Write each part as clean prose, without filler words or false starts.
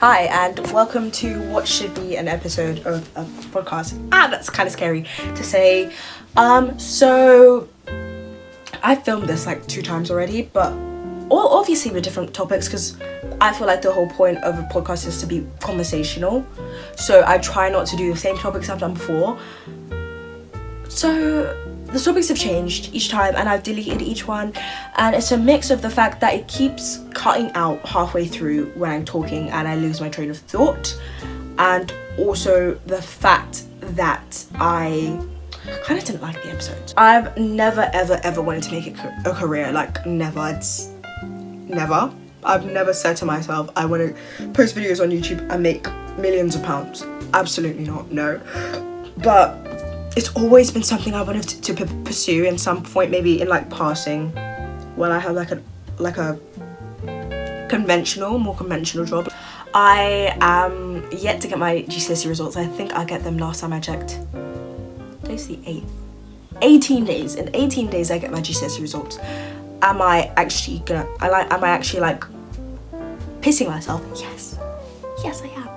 Hi, and welcome to what should be an episode of a podcast. That's kind of scary to say. So I filmed this like 2 times already, but all obviously with different topics, because I feel like the whole point of a podcast is to be conversational. So I try not to do the same topics I've done before. So the topics have changed each time, and I've deleted each one, and it's a mix of the fact that it keeps cutting out halfway through when I'm talking and I lose my train of thought, and also the fact that I kind of didn't like the episodes. I've never ever wanted to make it a career, like never. It's never. I've never said to myself I want to post videos on YouTube and make millions of pounds. Absolutely not, no. But it's always been something I wanted to pursue in some point, maybe in like passing, when I have like a more conventional job. I am yet to get my GCSE results. I think I'll get them last time I checked. Today's the 8th. 18 days. In 18 days I get my GCSE results. Am I actually like pissing myself? Yes I am.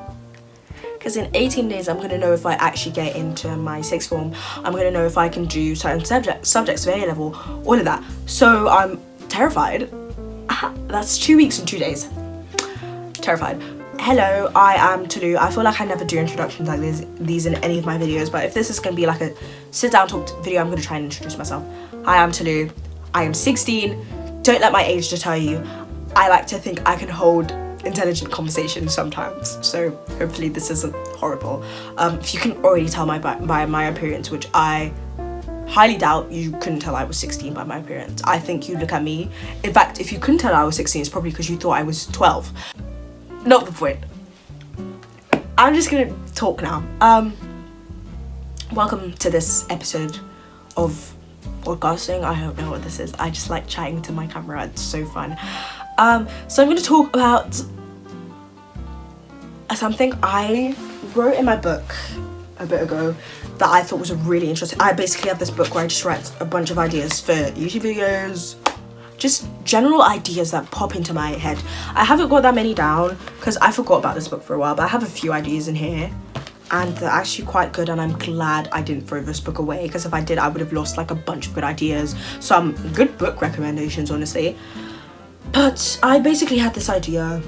Because in 18 days, I'm going to know if I actually get into my 6th form. I'm going to know if I can do certain subjects of A level, all of that. So I'm terrified. That's 2 weeks and 2 days. Terrified. Hello, I am Tolu. I feel like I never do introductions like these in any of my videos, but if this is going to be like a sit down talk video, I'm going to try and introduce myself. Hi, I'm Tolu. I am 16. Don't let my age deter you. I like to think I can hold intelligent conversation sometimes, so hopefully this isn't horrible. If you can already tell by my appearance, which I highly doubt you couldn't tell I was 16 by my appearance. I think you look at me. In fact, if you couldn't tell I was 16, it's probably because you thought I was 12. Not the point. I'm just gonna talk now. Welcome to this episode of podcasting. I don't know what this is. I just like chatting to my camera. It's so fun. So I'm going to talk about something I wrote in my book a bit ago that I thought was really interesting. I basically have this book where I just write a bunch of ideas for YouTube videos, just general ideas that pop into my head. I haven't got that many down because I forgot about this book for a while, but I have a few ideas in here and they're actually quite good, and I'm glad I didn't throw this book away, because if I did I would have lost like a bunch of good ideas. Some good book recommendations, honestly. But I basically had this idea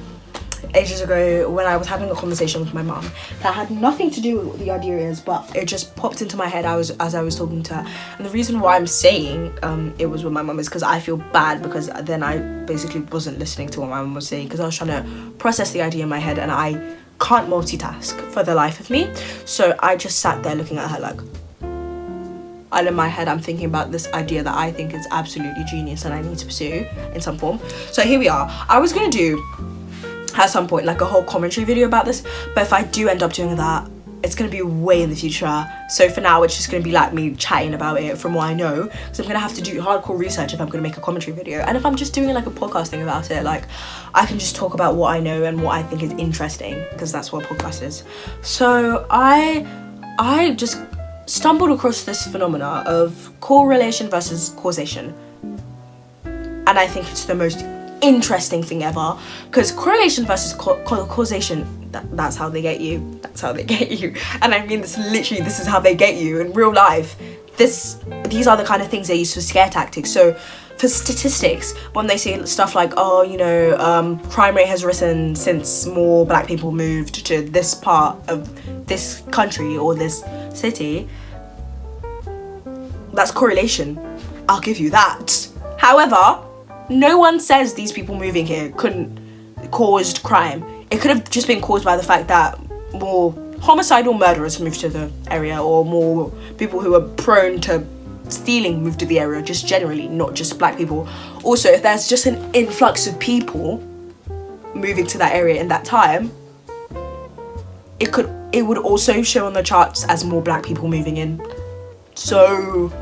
ages ago when I was having a conversation with my mum that had nothing to do with what the idea is, but it just popped into my head as I was talking to her. And the reason why I'm saying it was with my mum is because I feel bad, because then I basically wasn't listening to what my mum was saying, because I was trying to process the idea in my head and I can't multitask for the life of me. So I just sat there looking at her like, and in my head I'm thinking about this idea that I think is absolutely genius and I need to pursue in some form. So here we are. I was going to do at some point like a whole commentary video about this, but if I do end up doing that, it's going to be way in the future. So for now it's just going to be like me chatting about it from what I know, because I'm going to have to do hardcore research if I'm going to make a commentary video. And if I'm just doing like a podcast thing about it, like I can just talk about what I know and what I think is interesting, because that's what a podcast is. So I just stumbled across this phenomena of correlation versus causation, and I think it's the most interesting thing ever, because correlation versus causation, that's how they get you. That's how they get you. And I mean this literally, this is how they get you in real life. These are the kind of things they use for scare tactics. So for statistics, when they say stuff like, oh, you know, crime rate has risen since more black people moved to this part of this country or this city, that's correlation. I'll give you that. However, no one says these people moving here couldn't caused crime. It could have just been caused by the fact that more homicidal murderers moved to the area, or more people who are prone to stealing moved to the area, just generally, not just black people. Also, if there's just an influx of people moving to that area in that time, it would also show on the charts as more black people moving in. So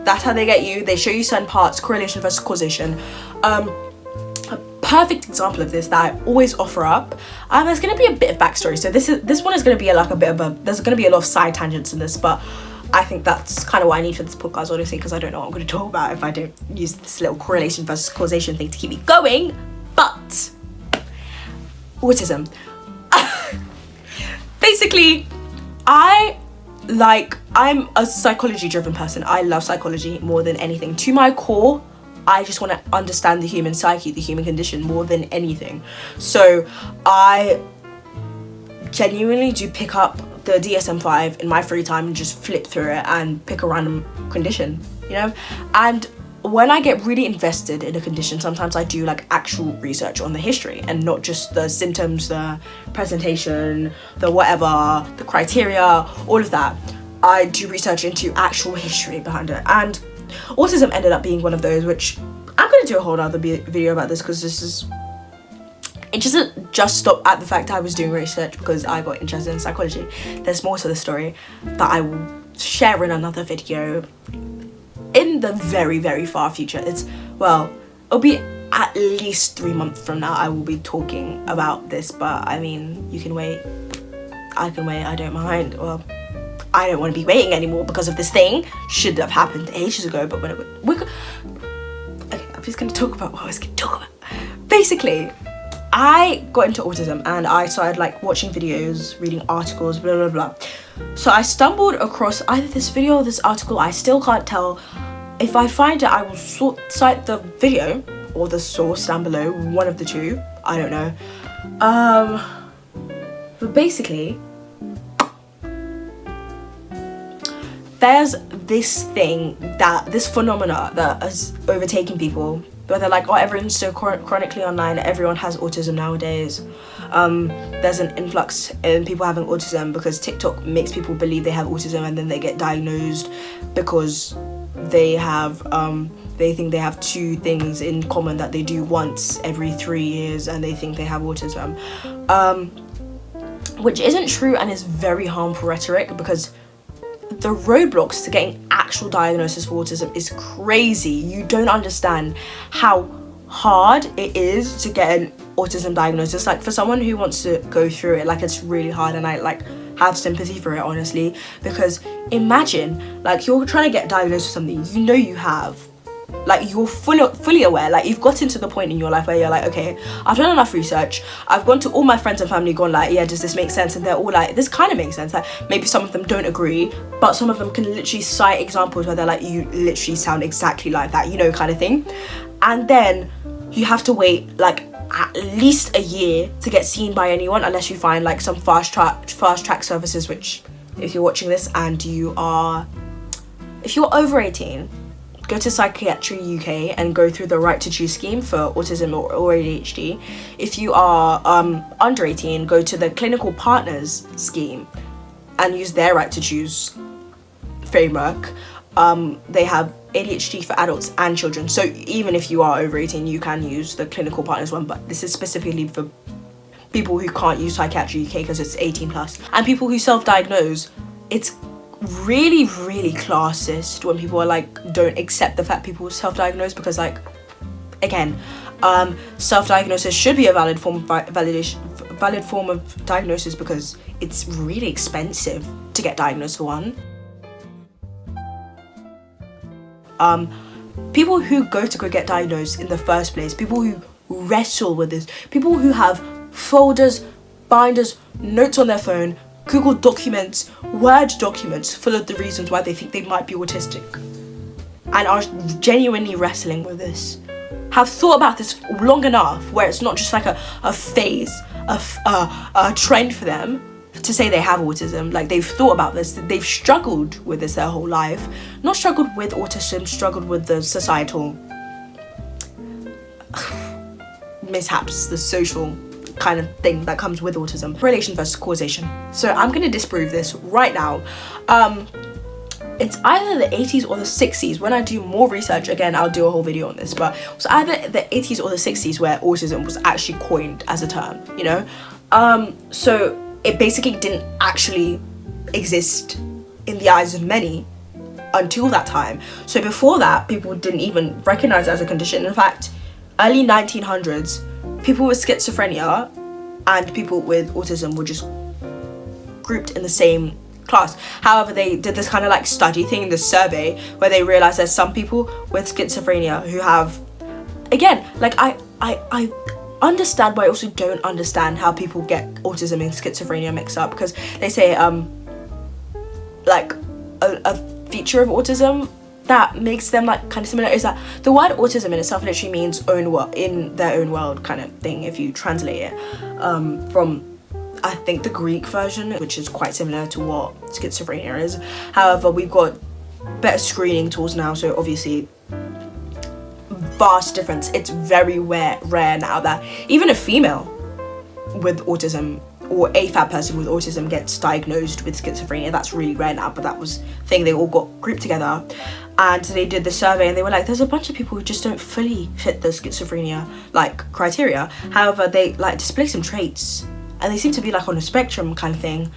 that's how they get you. They show you certain parts, correlation versus causation. A perfect example of this that I always offer up, there's going to be a bit of backstory. So this one is going to be like a bit of there's going to be a lot of side tangents in this, but I think that's kind of what I need for this podcast, honestly, because I don't know what I'm going to talk about if I don't use this little correlation versus causation thing to keep me going. But autism. Basically, I'm a psychology driven person. I love psychology more than anything. To my core, I just want to understand the human psyche, the human condition more than anything. So I genuinely do pick up the DSM-5 in my free time and just flip through it and pick a random condition, you know? And when I get really invested in a condition, sometimes I do like actual research on the history and not just the symptoms, the presentation, the whatever, the criteria, all of that. I do research into actual history behind it. And autism ended up being one of those, which I'm going to do a whole other video about this because it doesn't just stop at the fact I was doing research because I got interested in psychology. There's more to the story that I will share in another video in the very, very far future. It'll be at least 3 months from now I will be talking about this, but I mean, you can wait. I can wait, I don't mind. Well, I don't want to be waiting anymore because of this thing. Should have happened ages ago, but when okay, I'm just going to talk about what I was going to talk about. Basically, I got into autism and I started like watching videos, reading articles, blah blah blah. So I stumbled across either this video or this article. I still can't tell. If I find it, I will cite the video or the source down below, one of the two. I don't know. But basically, there's this phenomena that is overtaking people. But they're like, oh, everyone's so chronically online, everyone has autism nowadays. There's an influx in people having autism because TikTok makes people believe they have autism and then they get diagnosed because they think they have 2 things in common that they do once every 3 years and they think they have autism. Which isn't true and is very harmful rhetoric because the roadblocks to getting actual diagnosis for autism is crazy. You don't understand how hard it is to get an autism diagnosis. Like, for someone who wants to go through it, like, it's really hard, and I like have sympathy for it, honestly, because imagine like you're trying to get diagnosed with something you know you have. Like, you're fully aware, like, you've gotten to the point in your life where you're like, okay, I've done enough research, I've gone to all my friends and family, gone like, yeah, does this make sense? And they're all like, this kind of makes sense. Like, maybe some of them don't agree, but some of them can literally cite examples where they're like, you literally sound exactly like that, you know, kind of thing. And then you have to wait like at least a year to get seen by anyone, unless you find like some fast track services, which, if you're watching this and if you're over 18, go to Psychiatry UK and go through the right to choose scheme for autism or ADHD. If you are under 18, go to the clinical partners scheme and use their right to choose framework. They have ADHD for adults and children. So even if you are over 18, you can use the clinical partners one, but this is specifically for people who can't use Psychiatry UK because it's 18 plus. And people who self-diagnose, it's really, really classist when people are like, don't accept the fact people self-diagnose, because like, again, self-diagnosis should be a valid form of diagnosis because it's really expensive to get diagnosed for one. People who go get diagnosed in the first place, people who wrestle with this, people who have folders, binders, notes on their phone, Google documents, Word documents full of the reasons why they think they might be autistic and are genuinely wrestling with this, have thought about this long enough where it's not just like a phase, a trend for them to say they have autism. Like, they've thought about this, they've struggled with this their whole life. Not struggled with autism, struggled with the societal mishaps, the social kind of thing that comes with autism. Relation versus causation. So I'm going to disprove this right now. It's either the 80s or the 60s. When I do more research, again, I'll do a whole video on this, but it was either the 80s or the 60s where autism was actually coined as a term, you know? So it basically didn't actually exist in the eyes of many until that time. So before that, people didn't even recognize it as a condition. In fact, early 1900s, people with schizophrenia and people with autism were just grouped in the same class. However, they did this kind of like study thing, this survey, where they realized there's some people with schizophrenia who have, again, like I understand, but I also don't understand how people get autism and schizophrenia mixed up, because they say like a feature of autism that makes them like kind of similar is that the word autism in itself literally means own world, in their own world kind of thing, if you translate it from I think the Greek version, which is quite similar to what schizophrenia is. However, we've got better screening tools now, so obviously vast difference. It's very rare now that even a female with autism or a fat person with autism gets diagnosed with schizophrenia. That's really rare now, but that was the thing. They all got grouped together and they did the survey, and they were like, there's a bunch of people who just don't fully fit the schizophrenia like criteria. However, they like display some traits, and they seem to be like on a spectrum kind of thing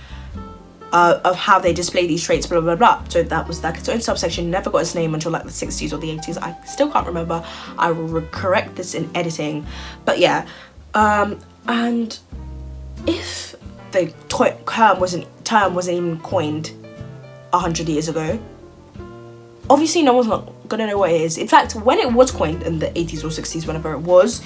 of how they display these traits, blah blah blah. So that was like its own subsection, never got its name until like the 60s or the 80s. I still can't remember. I will correct this in editing. But yeah, and if the term wasn't even coined 100 years ago, obviously no one's not gonna know what it is. In fact, when it was coined in the 80s or 60s, whenever it was,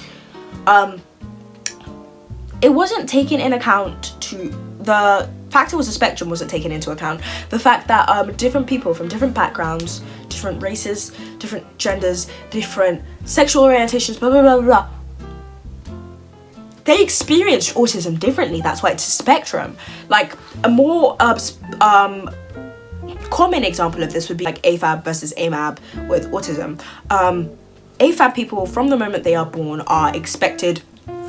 it wasn't taken in account to the fact it was a spectrum, wasn't taken into account. The fact that different people from different backgrounds, different races, different genders, different sexual orientations, blah blah blah blah, they experience autism differently. That's why it's a spectrum. Like a more common example of this would be like AFAB versus AMAB with autism. AFAB people from the moment they are born are expected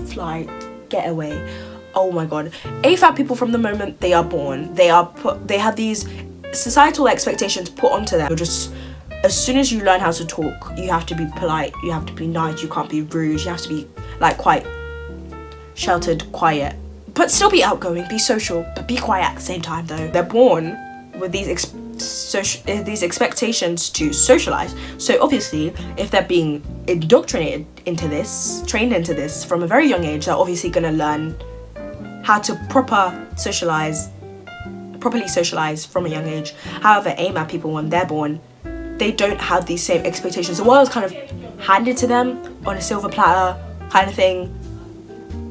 fly, get away. Oh my god. AFAB people from the moment they are born, they have these societal expectations put onto them. Just as soon as you learn how to talk, you have to be polite, you have to be nice, you can't be rude, you have to be like quite sheltered, quiet, but still be outgoing, be social, but be quiet at the same time though. They're born with these expectations to socialize. So obviously, if they're being indoctrinated into this, trained into this from a very young age, they're obviously gonna learn how to properly socialize from a young age. However, AMAB people, when they're born, they don't have these same expectations. The world is kind of handed to them on a silver platter kind of thing.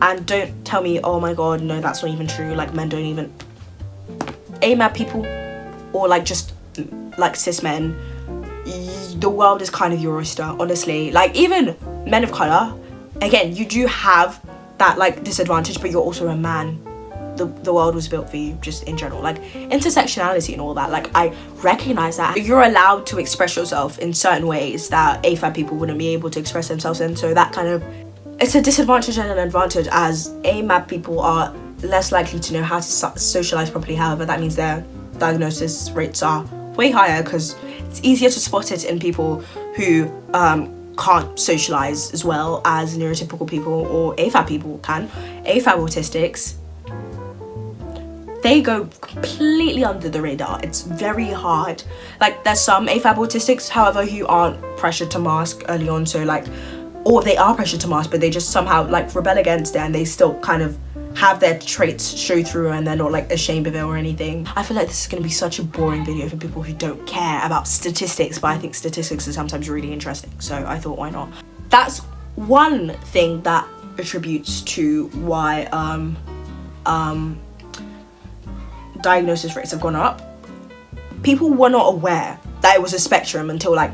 And don't tell me, oh my god, no, that's not even true. Like, men don't even... AMAB people, or like just like cis men, the world is kind of your oyster, honestly. Like, even men of color, again, you do have that like disadvantage, but you're also a man. The world was built for you, just in general. Like, intersectionality and all that, like, I recognize that you're allowed to express yourself in certain ways that AFAB people wouldn't be able to express themselves in. So that kind of, it's a disadvantage and an advantage, as AMAB people are less likely to know how to socialize properly. However, that means their diagnosis rates are way higher, because it's easier to spot it in people who can't socialize as well as neurotypical people or AFAB people can. AFAB autistics, they go completely under the radar. It's very hard. Like, there's some AFAB autistics, however, who aren't pressured to mask early on, so like, or they are pressured to mask, but they just somehow like rebel against it, and they still kind of have their traits show through, and they're not like ashamed of it or anything. I feel like this is going to be such a boring video for people who don't care about statistics, but I think statistics are sometimes really interesting, so I thought, why not? That's one thing that attributes to why diagnosis rates have gone up. People were not aware that it was a spectrum until like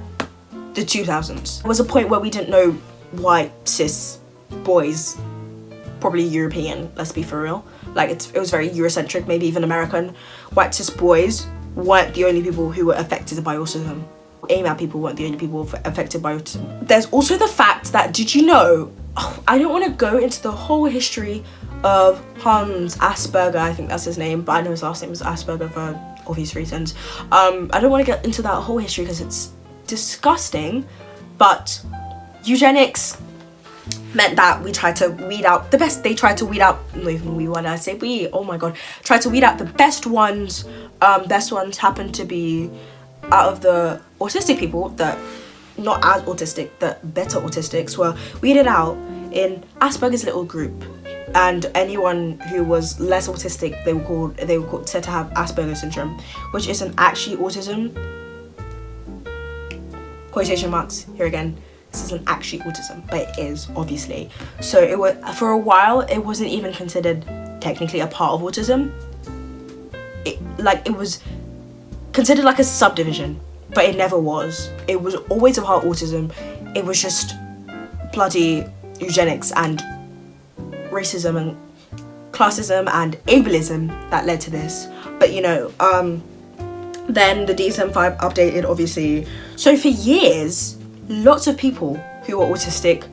the 2000s. There was a point where we didn't know white cis boys, probably European, let's be for real, like it was very Eurocentric, maybe even American. White cis boys weren't the only people who were affected by autism. AMAB people weren't the only people affected by autism. There's also the fact that, did you know, I don't want to go into the whole history of Hans Asperger, I think that's his name, but I know his last name is Asperger for obvious reasons. I don't want to get into that whole history because it's disgusting, but eugenics meant that we tried to weed out the best. They tried to weed out, not even we, when I say we, oh my god, tried to weed out the best ones. Best ones happened to be out of the autistic people, that not as autistic, the better autistics were weeded out in Asperger's little group, and anyone who was less autistic, they were said to have Asperger's syndrome, which isn't actually autism. Quotation marks here again. this isn't actually autism, but it is, obviously. So it was, for a while, it wasn't even considered technically a part of autism. It was considered like a subdivision, but it never was. It was always a part of autism. It was just bloody eugenics and racism and classism and ableism that led to this. But you know, then the DSM-5 updated, obviously. So for years, lots of people who were autistic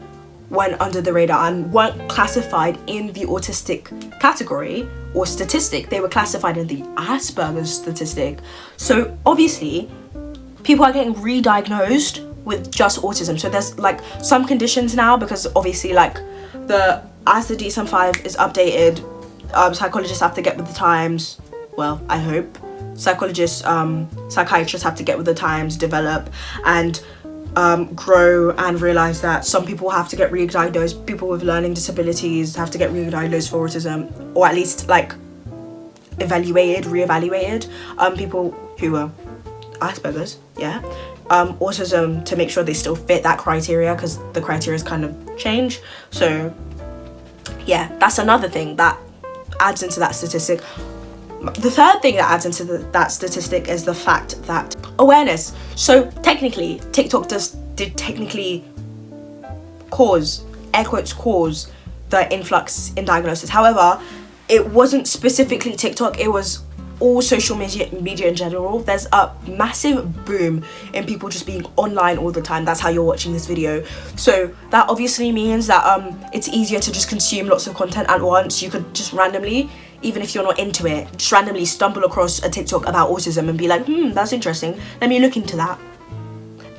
went under the radar and weren't classified in the autistic category or statistic. They were classified in the Asperger's statistic. So obviously, people are getting re-diagnosed with just autism. So there's like some conditions now, because obviously like as the DSM-5 is updated, psychologists have to get with the times. Well, I hope. Psychologists, psychiatrists have to get with the times, develop and grow and realize that some people have to get re-diagnosed. People with learning disabilities have to get re-diagnosed for autism, or at least like re-evaluated. People who are Asperger's, yeah, autism, to make sure they still fit that criteria, because the criteria is kind of changed. So yeah, that's another thing that adds into that statistic. The third thing that adds into that statistic is the fact that awareness. So technically, TikTok did technically cause, air quotes, cause the influx in diagnosis. However, it wasn't specifically TikTok, it was all social media in general. There's a massive boom in people just being online all the time. That's how you're watching this video. So that obviously means that it's easier to just consume lots of content at once. You could just randomly, even if you're not into it, just randomly stumble across a TikTok about autism and be like, that's interesting, let me look into that.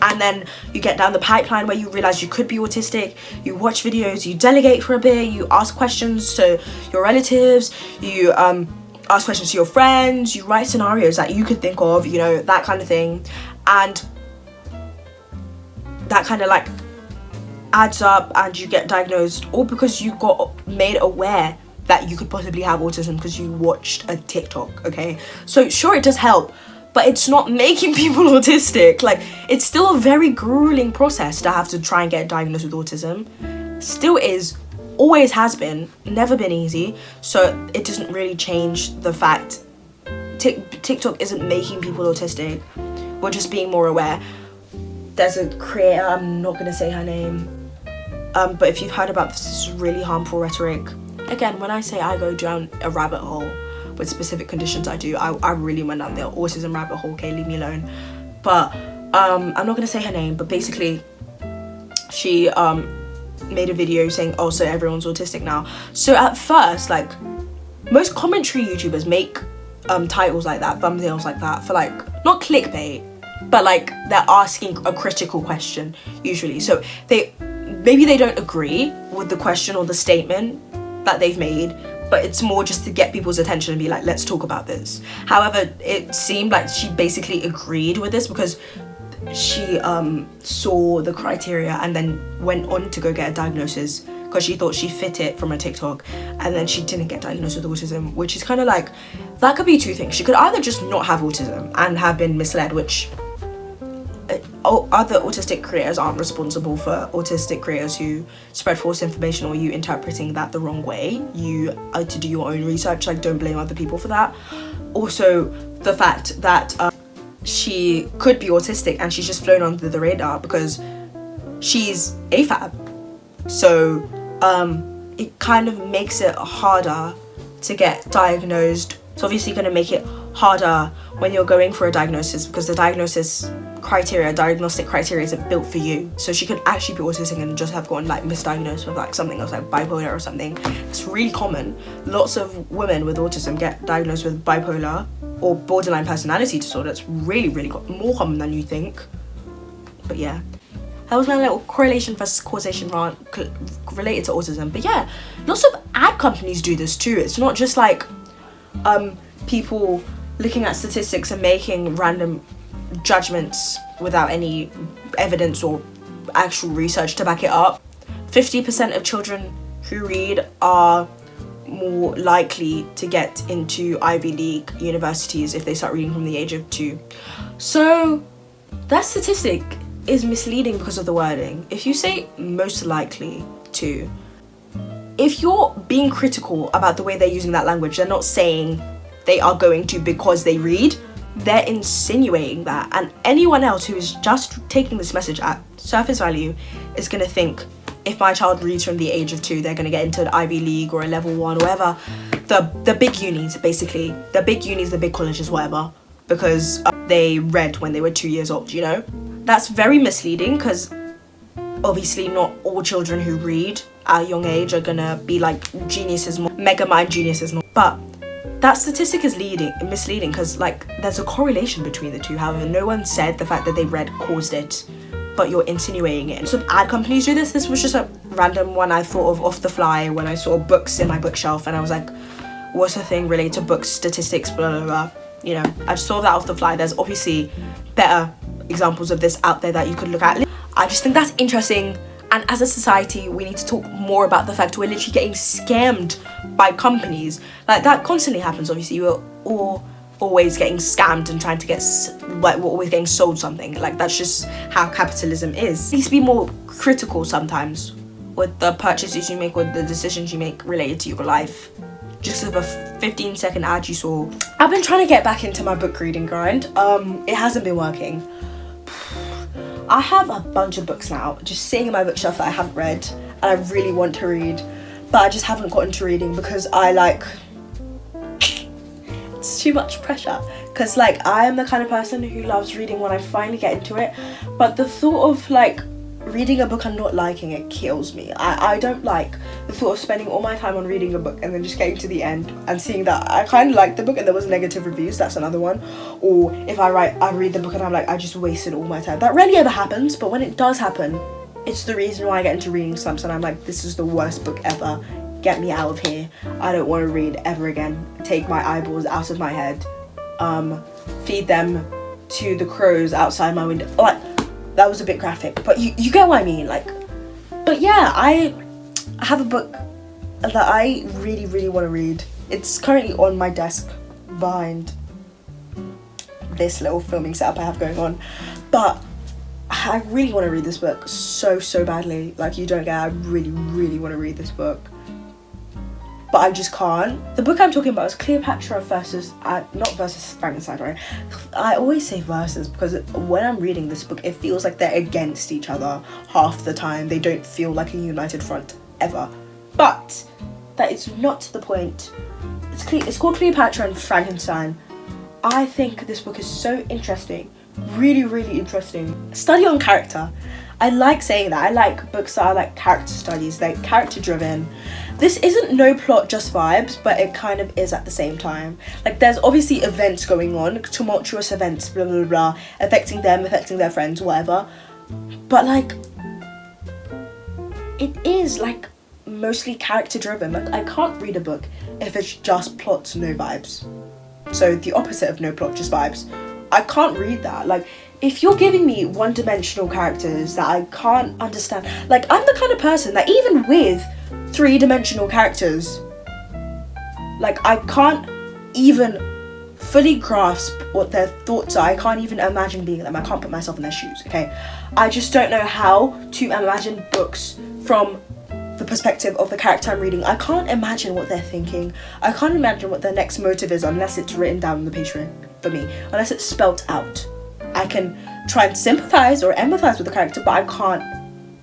And then you get down the pipeline where you realize you could be autistic, you watch videos, you delegate for a bit, you ask questions to your relatives, you ask questions to your friends, you write scenarios that you could think of, you know, that kind of thing. And that kind of like adds up and you get diagnosed, all because you got made aware that you could possibly have autism because you watched a TikTok, okay? So sure, it does help, but it's not making people autistic. Like, it's still a very grueling process to have to try and get diagnosed with autism. Still is, always has been, never been easy. So it doesn't really change the fact TikTok isn't making people autistic. We're just being more aware. There's a creator, I'm not gonna say her name, but if you've heard about this really harmful rhetoric, again, when I say I go down a rabbit hole with specific conditions, I really went down the autism rabbit hole, okay, leave me alone. But I'm not gonna say her name, but basically she made a video saying, oh, so everyone's autistic now. So at first, like, most commentary YouTubers make titles like that, thumbnails like that, for like, not clickbait, but like they're asking a critical question usually. So maybe they don't agree with the question or the statement that they've made, but it's more just to get people's attention and be like, let's talk about this. However, it seemed like she basically agreed with this because she saw the criteria and then went on to go get a diagnosis because she thought she fit it from a TikTok, and then she didn't get diagnosed with autism, which is kind of like, that could be two things. She could either just not have autism and have been misled, which other autistic creators aren't responsible for autistic creators who spread false information or you interpreting that the wrong way. You are to do your own research, like, don't blame other people for that. Also, the fact that she could be autistic and she's just flown under the radar because she's AFAB. So it kind of makes it harder to get diagnosed. It's obviously going to make it harder when you're going for a diagnosis because the diagnostic criteria isn't built for you. So she could actually be autistic and just have gotten like misdiagnosed with like something else, like bipolar or something. It's really common. Lots of women with autism get diagnosed with bipolar or borderline personality disorder. It's really, really more common than you think. But yeah, that was my little correlation versus causation rant related to autism. But yeah, lots of ad companies do this too. It's not just like people looking at statistics and making random judgments without any evidence or actual research to back it up. 50% of children who read are more likely to get into Ivy League universities if they start reading from the age of 2. So that statistic is misleading because of the wording. If you say most likely to, if you're being critical about the way they're using that language, they're not saying they are going to because they read, they're insinuating that. And anyone else who is just taking this message at surface value is going to think, if my child reads from the age of 2, they're going to get into an Ivy League or a level 1 or whatever. The big unis, basically. The big unis, the big colleges, whatever. Because they read when they were 2 years old, you know? That's very misleading because obviously not all children who read at a young age are going to be like geniuses, mega mind geniuses. But that statistic is misleading because like there's a correlation between the two. However, no one said the fact that they read caused it, but you're insinuating it. Some ad companies do this. This was just a random one I thought of off the fly when I saw books in my bookshelf and I was like, what's the thing related to books, statistics, blah, blah, blah. You know, I just saw that off the fly. There's obviously better examples of this out there that you could look at. I just think that's interesting. And as a society, we need to talk more about the fact we're literally getting scammed by companies. Like, that constantly happens, obviously. We're all always getting scammed and trying to get, like, we're always getting sold something. Like, that's just how capitalism is. You need to be more critical sometimes with the purchases you make, with the decisions you make related to your life. Just of a 15-second ad you saw. I've been trying to get back into my book reading grind. It hasn't been working. I have a bunch of books now just sitting in my bookshelf that I haven't read and I really want to read, but I just haven't gotten to reading because it's too much pressure. Because like I am the kind of person who loves reading when I finally get into it, but the thought of like reading a book and not liking it kills me. I don't like the thought of spending all my time on reading a book and then just getting to the end and seeing that I kind of liked the book and there was negative reviews. That's another one. Or if I read the book and I'm like, I just wasted all my time. That rarely ever happens, but when it does happen, it's the reason why I get into reading slumps and I'm like, this is the worst book ever. Get me out of here. I don't want to read ever again. Take my eyeballs out of my head. Feed them to the crows outside my window. Like, that was a bit graphic, but you get what I mean. Like, but yeah, I have a book that I really, really want to read. It's currently on my desk behind this little filming setup I have going on, but I really want to read this book so badly. Like, you don't get it. I really, really want to read this book, but I just can't. The book I'm talking about is Cleopatra versus, not versus Frankenstein, right? I always say versus because when I'm reading this book, it feels like they're against each other half the time. They don't feel like a united front ever. But that is not the point. It's called Cleopatra and Frankenstein. I think this book is so interesting. Really, really interesting. Study on character. I like saying that. I like books that are like character studies, like character driven. This isn't no plot, just vibes, but it kind of is at the same time. Like, there's obviously events going on, tumultuous events, blah, blah, blah, affecting them, affecting their friends, whatever. But like, it is like mostly character driven. Like, I can't read a book if it's just plots, no vibes. So the opposite of no plot, just vibes. I can't read that. Like, if you're giving me one-dimensional characters that I can't understand, like, I'm the kind of person that even with three-dimensional characters, like, I can't even fully grasp what their thoughts are. I can't even imagine being them. I can't put myself in their shoes, okay? I just don't know how to imagine books from the perspective of the character I'm reading. I can't imagine what they're thinking. I can't imagine what their next motive is unless it's written down on the page for me, unless it's spelt out. I can try and sympathize or empathize with the character, but I can't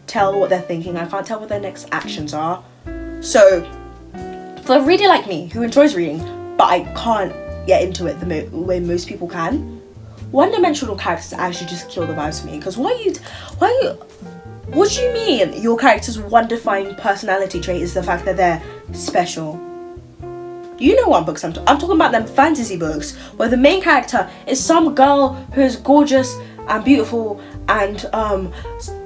tell what they're thinking. I can't tell what their next actions are. So, for a reader like me who enjoys reading, but I can't get into it the way most people can, one-dimensional characters actually just kill the vibes for me. Because what do you mean your character's one defining personality trait is the fact that they're special? You know what books I'm talking about, them fantasy books where the main character is some girl who is gorgeous and beautiful and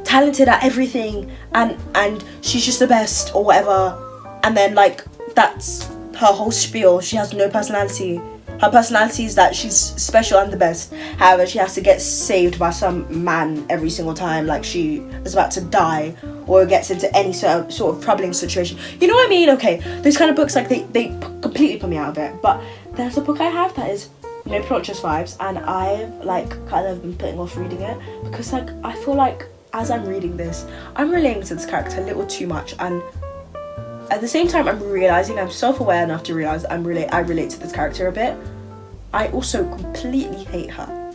talented at everything and she's just the best or whatever, and then like that's her whole spiel. She has no personality. Her personality is that she's special and the best. However, she has to get saved by some man every single time, like she is about to die or gets into any sort of troubling situation. You know what I mean? Okay, those kind of books, like they completely put me out of it. But there's a book I have that is No Plot Just Vibes, and I've like kind of been putting off reading it because like I feel like as I'm reading this, I'm relating to this character a little too much, and at the same time I'm realising I'm self-aware enough to realise I relate to this character a bit. I also completely hate her,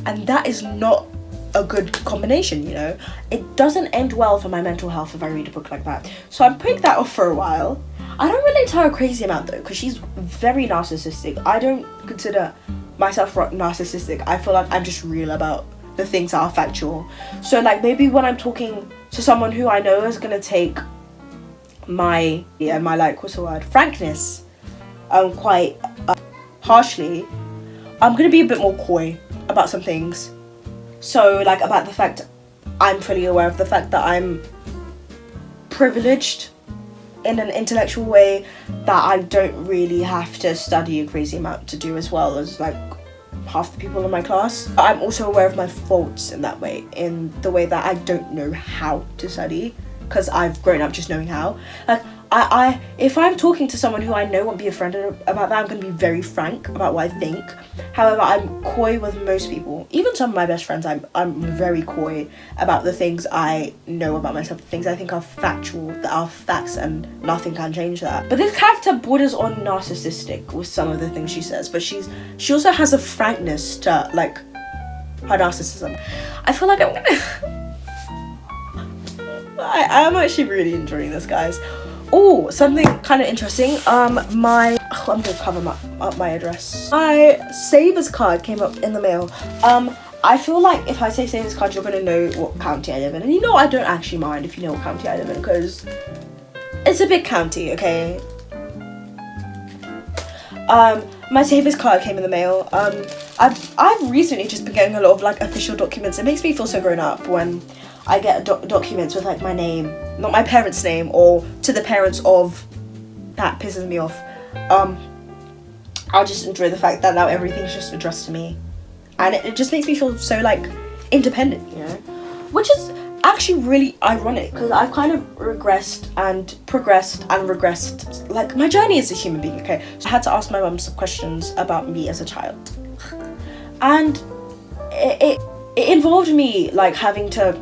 and that is not a good combination, you know. It doesn't end well for my mental health if I read a book like that. So I'm putting that off for a while. I don't relate to her a crazy amount though, because she's very narcissistic. I don't consider myself narcissistic. I feel like I'm just real about the things that are factual. So like maybe when I'm talking to someone who I know is gonna take my like, what's the word, frankness quite harshly, I'm gonna be a bit more coy about some things. So like about the fact I'm fully aware of the fact that I'm privileged in an intellectual way, that I don't really have to study a crazy amount to do as well as like half the people in my class. I'm also aware of my faults in that way, in the way that I don't know how to study because I've grown up just knowing how. Like I if I'm talking to someone who I know won't be offended about that, I'm going to be very frank about what I think. However, I'm coy with most people. Even some of my best friends, I'm very coy about the things I know about myself, the things I think are factual, that are facts, and nothing can change that. But this character borders on narcissistic with some of the things she says, but she also has a frankness to like her narcissism. I feel like I'm actually really enjoying this, guys. Oh, something kind of interesting. I'm gonna cover up my address. My Savers card came up in the mail. I feel like if I say Savers card, you're gonna know what county I live in, and you know I don't actually mind if you know what county I live in because it's a big county, okay? My Savers card came in the mail. I've recently just been getting a lot of like official documents. It makes me feel so grown up when I get documents with like my name, not my parents' name, or to the parents of. That pisses me off. I'll just enjoy the fact that now everything's just addressed to me, and it just makes me feel so like independent, you know, which is actually really ironic because I've kind of regressed and progressed and regressed. Like my journey as a human being, okay? So I had to ask my mum some questions about me as a child, and it involved me like having to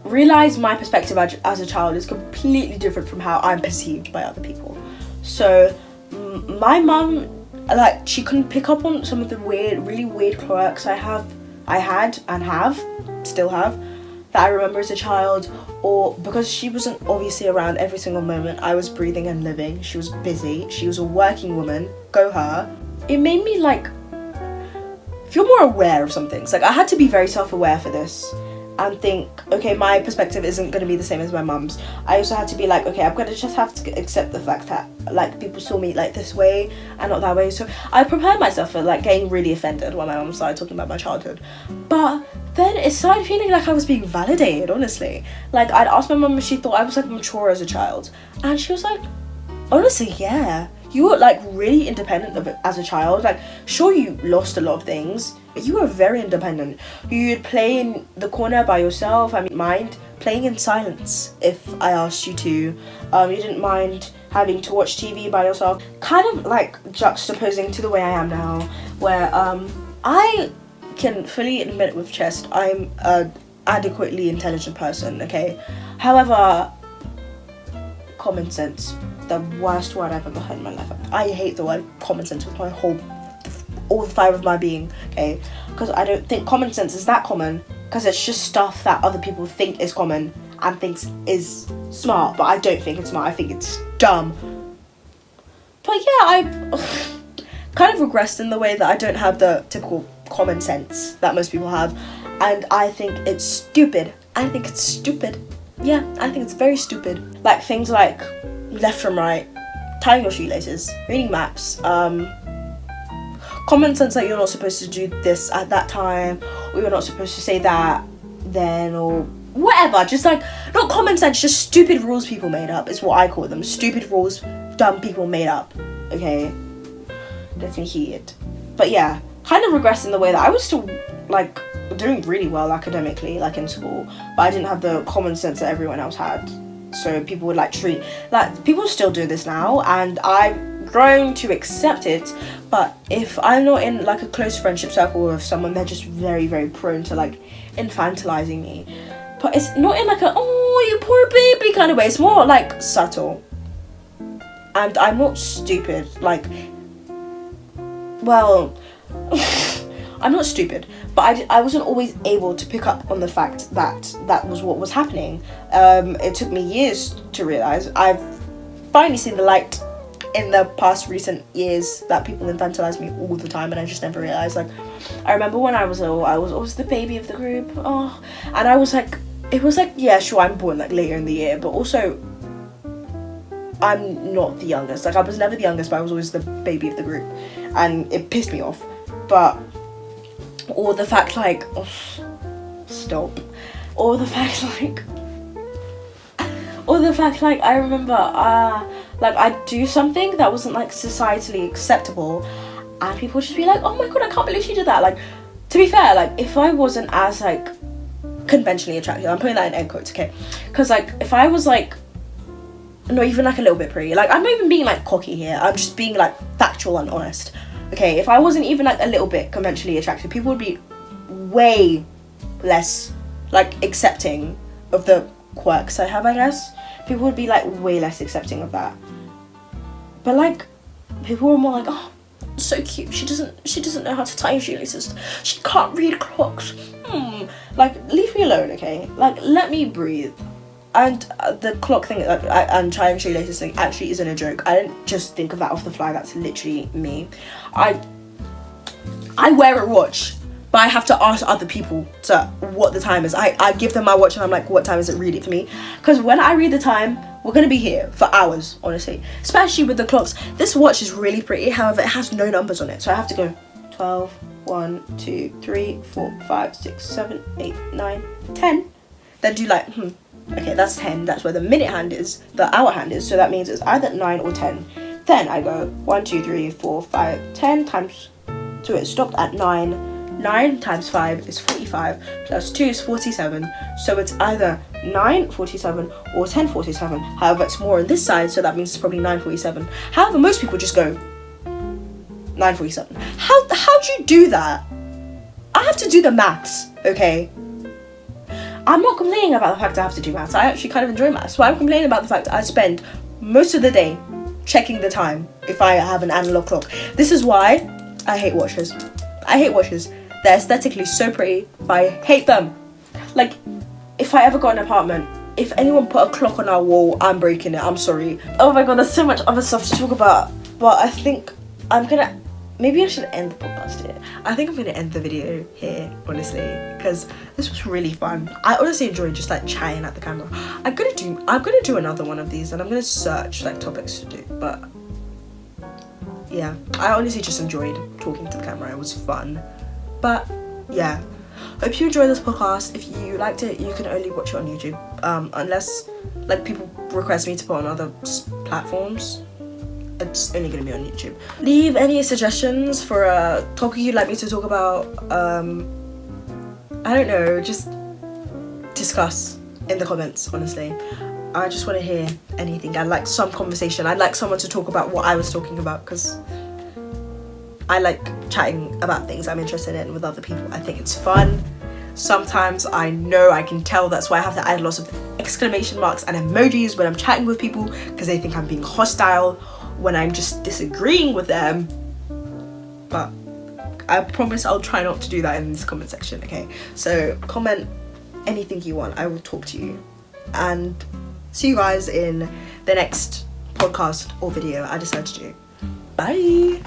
realize my perspective as a child is completely different from how I'm perceived by other people. So my mum, like, she couldn't pick up on some of the really weird quirks I had and still have, that I remember as a child, or because she wasn't obviously around every single moment I was breathing and living. She was busy, she was a working woman, go her. It made me like feel more aware of some things. Like I had to be very self-aware for this and think, okay, my perspective isn't going to be the same as my mum's. I also had to be like, okay, I'm going to just have to accept the fact that like people saw me like this way and not that way. So I prepared myself for like getting really offended when my mum started talking about my childhood. But then it started feeling like I was being validated, honestly. Like I'd asked my mum if she thought I was like mature as a child, and she was like, honestly, yeah. You were like really independent as a child. Like, sure, you lost a lot of things, but you were very independent. You'd play in the corner by yourself. I mean, mind playing in silence if I asked you to. You didn't mind having to watch TV by yourself. Kind of like juxtaposing to the way I am now, where I can fully admit with chest I'm an adequately intelligent person, okay? However, common sense, the worst word I've ever heard in my life. I hate the word common sense with all the fibre of my being, okay? Because I don't think common sense is that common, because it's just stuff that other people think is common and thinks is smart, but I don't think it's smart, I think it's dumb. But yeah, I've kind of regressed in the way that I don't have the typical common sense that most people have, and I think it's stupid. Yeah, I think it's very stupid. Like things like left from right, tying your shoelaces, reading maps, common sense that you're not supposed to do this at that time, or you're not supposed to say that then, or whatever. Just like, not common sense, just stupid rules people made up is what I call them. Stupid rules dumb people made up, okay? Definitely heated. But yeah, kind of regressed in the way that I was still like doing really well academically, like in school, but I didn't have the common sense that everyone else had. So people would like treat, like people still do this now, and I grown to accept it, but if I'm not in like a close friendship circle with someone, they're just very, very prone to like infantilizing me. But it's not in like a, oh, you poor baby kind of way. It's more like subtle. And I'm not stupid. Like, well, I'm not stupid, but I wasn't always able to pick up on the fact that that was what was happening. It took me years to realize. I've finally seen the light in the past recent years that people infantilize me all the time, and I just never realized. Like, I remember when I was little, I was always the baby of the group. Oh, and I was like, it was like, yeah, sure, I'm born like later in the year, but also I'm not the youngest. Like, I was never the youngest, but I was always the baby of the group, and it pissed me off. But or the fact like, oh, stop, or the fact like I remember like I'd do something that wasn't like societally acceptable, and people would just be like, oh my god, I can't believe she did that. Like, to be fair, like if I wasn't as like conventionally attractive, I'm putting that in air quotes, okay, because like if I was like not even like a little bit pretty, like I'm not even being like cocky here, I'm just being like factual and honest, okay, if I wasn't even like a little bit conventionally attractive, people would be way less like accepting of the quirks I have, I guess. People would be like way less accepting of that. But like people were more like, oh, so cute, she doesn't know how to tie her shoelaces, she can't read clocks, like leave me alone, okay, like let me breathe. And the clock thing, like, and tying shoelaces thing actually isn't a joke. I didn't just think of that off the fly, that's literally me. I wear a watch, but I have to ask other people what the time is. I give them my watch and I'm like, what time is it, read it for me, because when I read the time, we're gonna be here for hours, honestly, especially with the clocks. This watch is really pretty, however it has no numbers on it, so I have to go 12, 1, 2, 3, 4, 5, 6, 7, 8, 9, 10, then do like okay, that's 10, that's where the minute hand is, the hour hand is, so that means it's either 9 or 10. Then I go 1, 2, 3, 4, 5, 10 times, so it stopped at 9. 9 times 5 is 45, plus 2 is 47, so it's either 9:47 or 10:47. However, it's more on this side, so that means it's probably 9:47. However, most people just go 9:47. How'd you do that? I have to do the maths, okay? I'm not complaining about the fact I have to do maths. I actually kind of enjoy maths. So I'm complaining about the fact I spend most of the day checking the time if I have an analog clock. This is why I hate watches. I hate watches. They're aesthetically so pretty, but I hate them. Like, if I ever got an apartment, if anyone put a clock on our wall, I'm breaking it. I'm sorry. Oh my god, there's so much other stuff to talk about. But I think maybe I should end the podcast here. I think I'm gonna end the video here, honestly, because this was really fun. I honestly enjoyed just like chatting at the camera. I'm gonna do another one of these, and I'm gonna search like topics to do. But yeah, I honestly just enjoyed talking to the camera. It was fun. But yeah, hope you enjoyed this podcast. If you liked it, you can only watch it on YouTube, unless like people request me to put on other platforms. It's only going to be on YouTube. Leave any suggestions for a topic you'd like me to talk about. I don't know, just discuss in the comments, honestly. I just want to hear anything. I'd like some conversation. I'd like someone to talk about what I was talking about, because I like chatting about things I'm interested in with other people. I think it's fun. Sometimes I know I can tell, that's why I have to add lots of exclamation marks and emojis when I'm chatting with people, because they think I'm being hostile when I'm just disagreeing with them. But I promise I'll try not to do that in this comment section, okay? So comment anything you want, I will talk to you. And see you guys in the next podcast or video I decide to do. Bye!